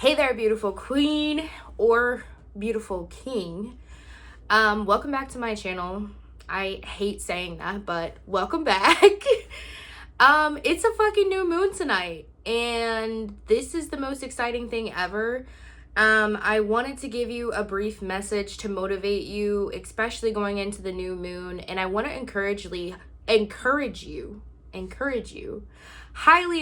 Hey there, beautiful queen or beautiful king. Welcome back to my channel. I hate saying that, but welcome back. It's a fucking new moon tonight, and this is the most exciting thing ever. I wanted to give you a brief message to motivate you, especially going into the new moon, and I want to highly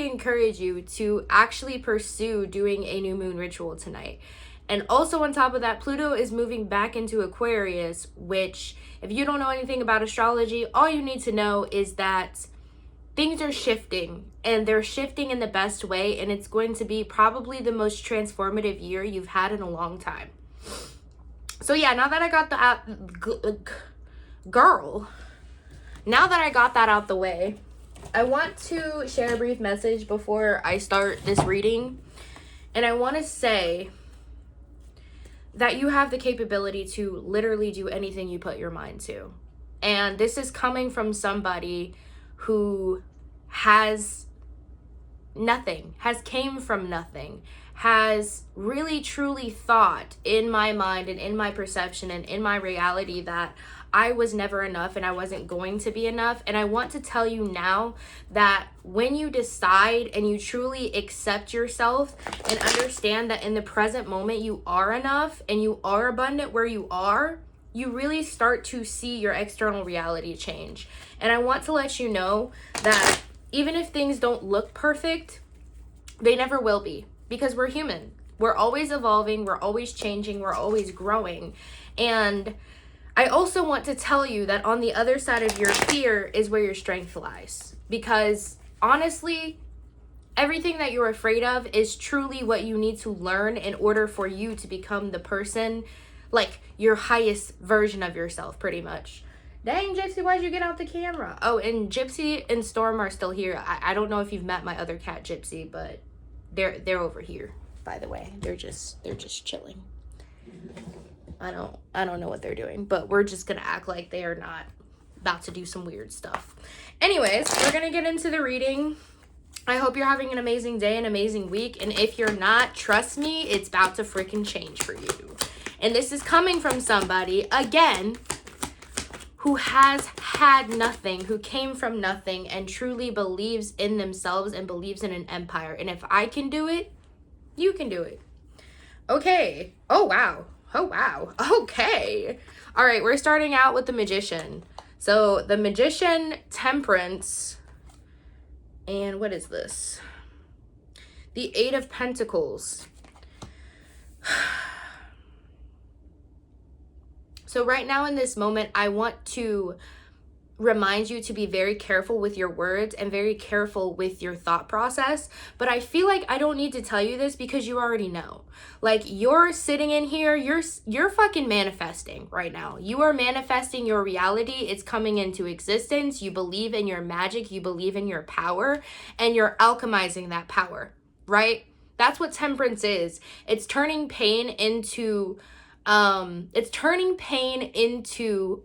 encourage you to actually pursue doing a new moon ritual tonight. And also on top of that, Pluto is moving back into Aquarius, which, if you don't know anything about astrology, all you need to know is that things are shifting, and they're shifting in the best way, and it's going to be probably the most transformative year you've had in a long time. So yeah, now that I got that out the way, I want to share a brief message before I start this reading. And I want to say that you have the capability to literally do anything you put your mind to. And this is coming from somebody who has came from nothing, has really truly thought in my mind and in my perception and in my reality that I was never enough and I wasn't going to be enough. And I want to tell you now that when you decide and you truly accept yourself and understand that in the present moment you are enough and you are abundant where you are, you really start to see your external reality change. And I want to let you know that even if things don't look perfect, they never will be, because we're human. We're always evolving, we're always changing, we're always growing. And I also want to tell you that on the other side of your fear is where your strength lies. Because honestly, everything that you're afraid of is truly what you need to learn in order for you to become the person, like your highest version of yourself, pretty much. Dang, Gypsy, why'd you get out the camera? Oh, and Gypsy and Storm are still here. I don't know if you've met my other cat, Gypsy, but they're over here, by the way. They're just chilling. I don't know what they're doing, but we're just gonna act like they are not about to do some weird stuff. Anyways, we're gonna get into the reading. I hope you're having an amazing day, an amazing week, and if you're not, trust me, it's about to freaking change for you. And this is coming from somebody, again, who has had nothing, who came from nothing, and truly believes in themselves and believes in an empire. And if I can do it, you can do it. Okay. Oh, wow. Okay. All right, we're starting out with the Magician. So the Magician, Temperance, and what is this? The Eight of Pentacles. So right now in this moment, I want to remind you to be very careful with your words and very careful with your thought process. But I feel like I don't need to tell you this because you already know. Like, you're sitting in here, you're fucking manifesting right now. You are manifesting your reality. It's coming into existence. You believe in your magic, you believe in your power, and you're alchemizing that power, right? That's what temperance is. It's turning pain into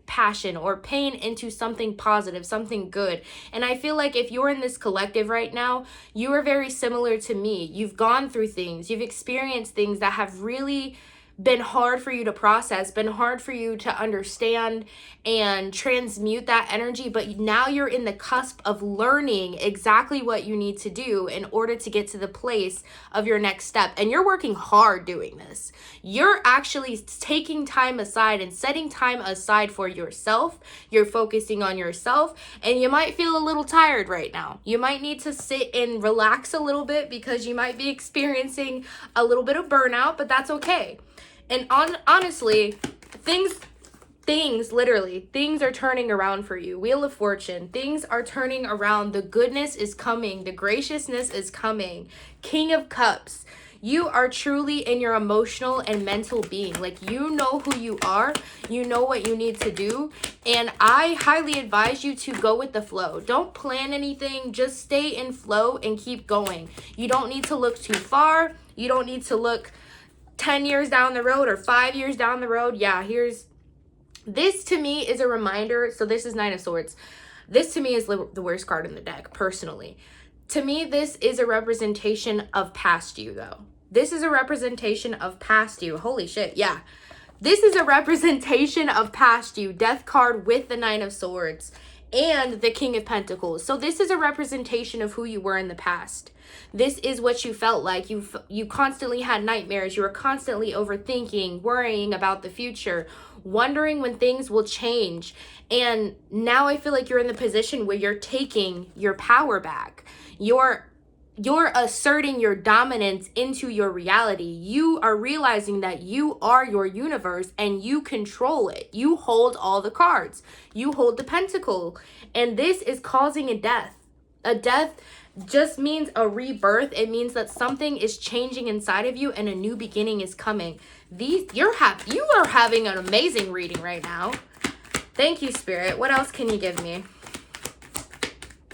passion, or pain into something positive, something good. And I feel like if you're in this collective right now, you are very similar to me. You've gone through things, you've experienced things that have really been hard for you to process, been hard for you to understand and transmute that energy, but now you're in the cusp of learning exactly what you need to do in order to get to the place of your next step. And you're working hard doing this. You're actually taking time aside and setting time aside for yourself. You're focusing on yourself, and you might feel a little tired right now. You might need to sit and relax a little bit because you might be experiencing a little bit of burnout, but that's okay. And honestly, things are turning around for you. Wheel of Fortune, things are turning around. The goodness is coming. The graciousness is coming. King of Cups, you are truly in your emotional and mental being. Like, you know who you are. You know what you need to do. And I highly advise you to go with the flow. Don't plan anything. Just stay in flow and keep going. You don't need to look too far. You don't need to look 10 years down the road or 5 years down the road. Yeah, this to me is a reminder. So this is Nine of Swords. This to me is the worst card in the deck, personally. To me, this is a representation of past you, though. This is a representation of past you. Holy shit, yeah. This is a representation of past you. Death card with the Nine of Swords and the King of Pentacles. So this is a representation of who you were in the past. This is what you felt like. You constantly had nightmares. You were constantly overthinking, worrying about the future, wondering when things will change. And now I feel like you're in the position where you're taking your power back. You're asserting your dominance into your reality. You are realizing that you are your universe and you control it. You hold all the cards. You hold the pentacle. And this is causing a death. A death just means a rebirth. It means that something is changing inside of you and a new beginning is coming. You are having an amazing reading right now. Thank you, Spirit. What else can you give me?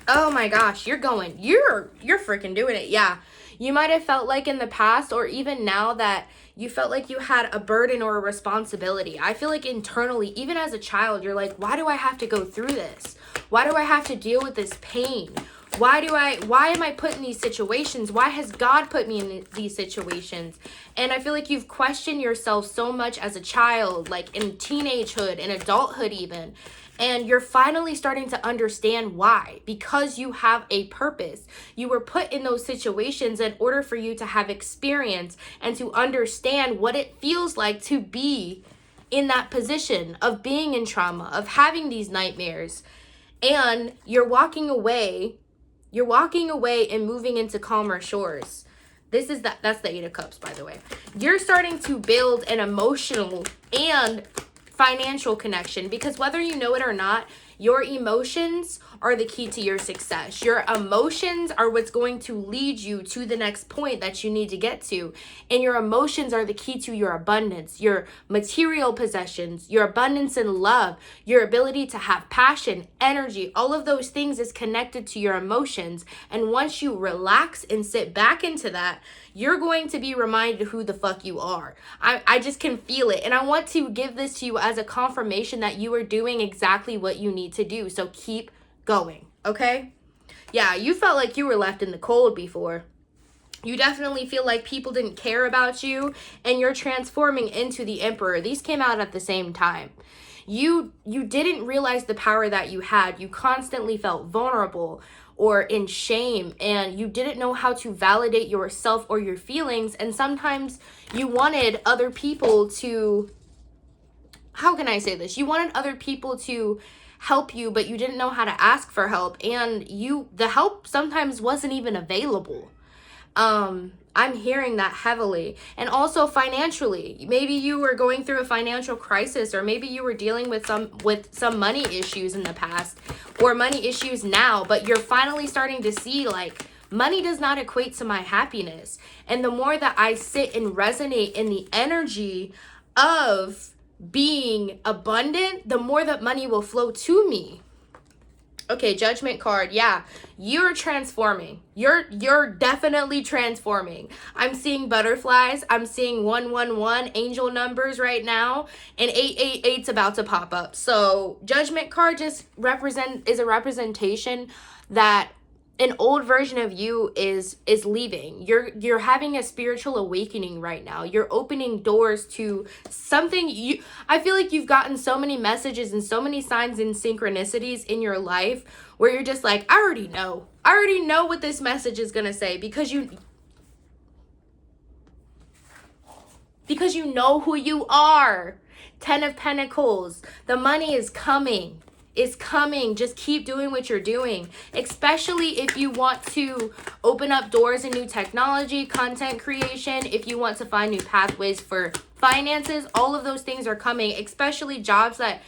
Oh my gosh, you're freaking doing it. Yeah. You might have felt like in the past or even now that you felt like you had a burden or a responsibility. I feel like internally, even as a child, you're like, why do I have to go through this? Why do I have to deal with this pain? Why am I put in these situations? Why has God put me in these situations? And I feel like you've questioned yourself so much as a child, like in teenagehood, in adulthood even. And you're finally starting to understand why. Because you have a purpose. You were put in those situations in order for you to have experience and to understand what it feels like to be in that position of being in trauma, of having these nightmares. And you're walking away and moving into calmer shores. That's the Eight of Cups, by the way. You're starting to build an emotional and financial connection, because whether you know it or not, your emotions are the key to your success. Your emotions are what's going to lead you to the next point that you need to get to. And your emotions are the key to your abundance, your material possessions, your abundance in love, your ability to have passion, energy. All of those things is connected to your emotions. And once you relax and sit back into that, you're going to be reminded who the fuck you are. I just can feel it. And I want to give this to you as a confirmation that you are doing exactly what you need to do. So keep going, okay? Yeah, you felt like you were left in the cold before. You definitely feel like people didn't care about you, and you're transforming into the Emperor. These came out at the same time. You didn't realize the power that you had. You constantly felt vulnerable or in shame, and you didn't know how to validate yourself or your feelings. And sometimes you wanted other people to, how can I say this? You wanted other people to help you, but you didn't know how to ask for help, and the help sometimes wasn't even available. I'm hearing that heavily. And also financially, maybe you were going through a financial crisis, or maybe you were dealing with some money issues in the past, or money issues now, but you're finally starting to see like money does not equate to my happiness. And the more that I sit and resonate in the energy of being abundant, the more that money will flow to me. Okay, Judgment card. Yeah, you're transforming. You're definitely transforming. I'm seeing butterflies. I'm seeing 111 angel numbers right now, and 888's about to pop up. So Judgment card just is a representation that an old version of you is leaving. You're having a spiritual awakening right now. You're opening doors to something. I feel like you've gotten so many messages and so many signs and synchronicities in your life where you're just like, I already know what this message is gonna say, because you know who you are. 10 of Pentacles. The money is coming. Is coming. Just keep doing what you're doing, especially if you want to open up doors in new technology, content creation, if you want to find new pathways for finances. All of those things are coming, especially jobs that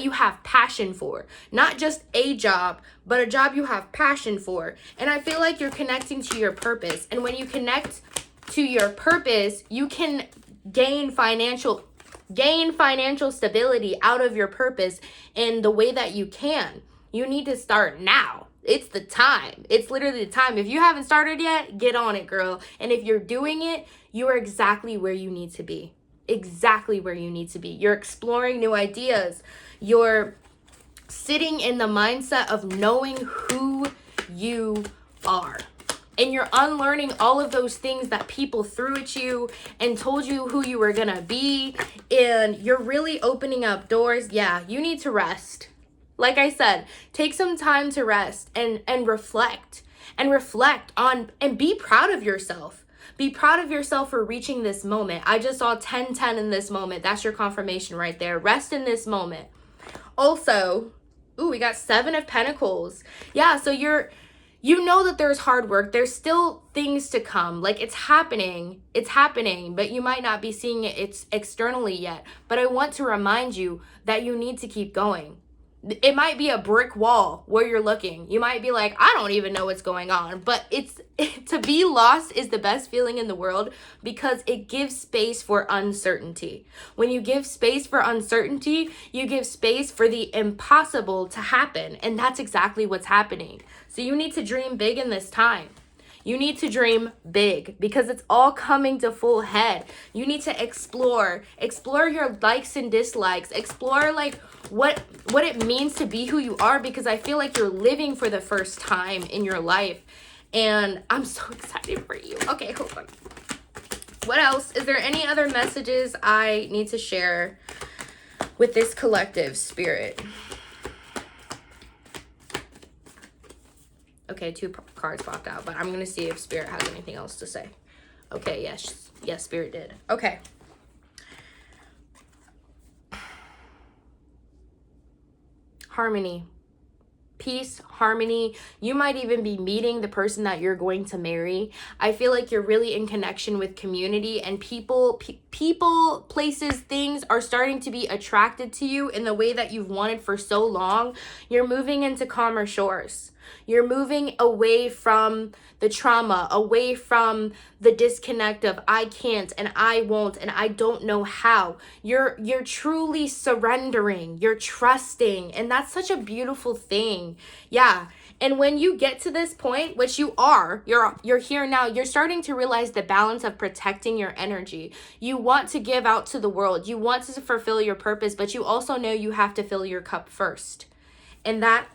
you have passion for. Not just a job, but a job you have passion for. And I feel like you're connecting to your purpose. And when you connect to your purpose, you can gain financial stability out of your purpose in the way that you can. You need to start now. It's the time. It's literally the time. If you haven't started yet, get on it, girl. And if you're doing it, you are exactly where you need to be. Exactly where you need to be. You're exploring new ideas. You're sitting in the mindset of knowing who you are. And you're unlearning all of those things that people threw at you and told you who you were gonna be. And you're really opening up doors. Yeah, you need to rest. Like I said, take some time to rest and reflect. And reflect on and be proud of yourself. Be proud of yourself for reaching this moment. I just saw 10-10 in this moment. That's your confirmation right there. Rest in this moment. Also, ooh, we got 7 of Pentacles. Yeah, so you know that there's hard work. There's still things to come. Like, it's happening, but you might not be seeing it externally yet. But I want to remind you that you need to keep going. It might be a brick wall where you're looking. You might be like, I don't even know what's going on. But to be lost is the best feeling in the world, because it gives space for uncertainty. When you give space for uncertainty, you give space for the impossible to happen. And that's exactly what's happening. So you need to dream big in this time. You need to dream big, because it's all coming to full head. You need to explore your likes and dislikes, explore like what it means to be who you are, because I feel like you're living for the first time in your life. And I'm so excited for you. Okay, hold on. What else? Is there any other messages I need to share with this collective spirit? Okay, 2 cards popped out, but I'm going to see if Spirit has anything else to say. Okay, yes, Spirit did. Okay. Harmony. Peace, harmony. You might even be meeting the person that you're going to marry. I feel like you're really in connection with community, and people, places, things are starting to be attracted to you in the way that you've wanted for so long. You're moving into calmer shores. You're moving away from the trauma, away from the disconnect of I can't and I won't and I don't know how. You're truly surrendering. You're trusting. And that's such a beautiful thing. Yeah. And when you get to this point, which you are, you're here now, you're starting to realize the balance of protecting your energy. You want to give out to the world. You want to fulfill your purpose, but you also know you have to fill your cup first. And that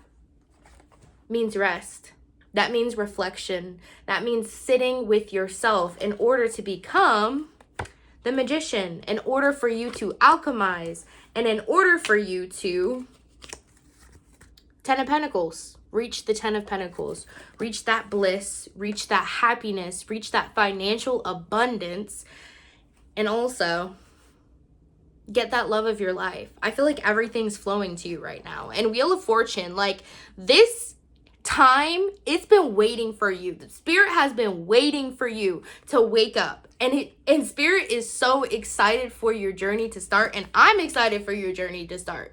means rest. That means reflection. That means sitting with yourself in order to become the magician, in order for you to alchemize, and in order for you to 10 of Pentacles, reach the 10 of Pentacles, reach that bliss, reach that happiness, reach that financial abundance, and also get that love of your life. I feel like everything's flowing to you right now. And Wheel of Fortune, like this time, it's been waiting for you. The Spirit has been waiting for you to wake up. And Spirit is so excited for your journey to start. And I'm excited for your journey to start.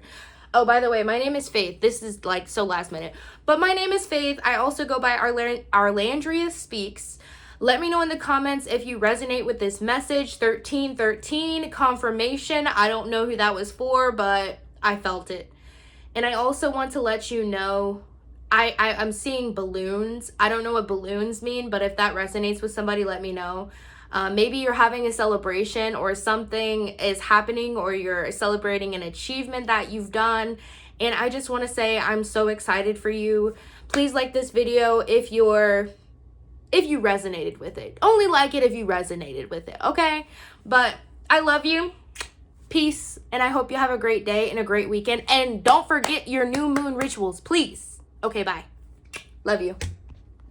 Oh, by the way, my name is Faith. This is like so last minute. But my name is Faith. I also go by Arlandria Speaks. Let me know in the comments if you resonate with this message. 1313, confirmation. I don't know who that was for, but I felt it. And I also want to let you know, I'm seeing balloons. I don't know what balloons mean, but if that resonates with somebody, let me know. Maybe you're having a celebration or something is happening, or you're celebrating an achievement that you've done. And I just want to say I'm so excited for you. Please like this video if you resonated with it. Only like it if you resonated with it, okay? But I love you. Peace. And I hope you have a great day and a great weekend. And don't forget your new moon rituals, please. Okay, bye. Love you.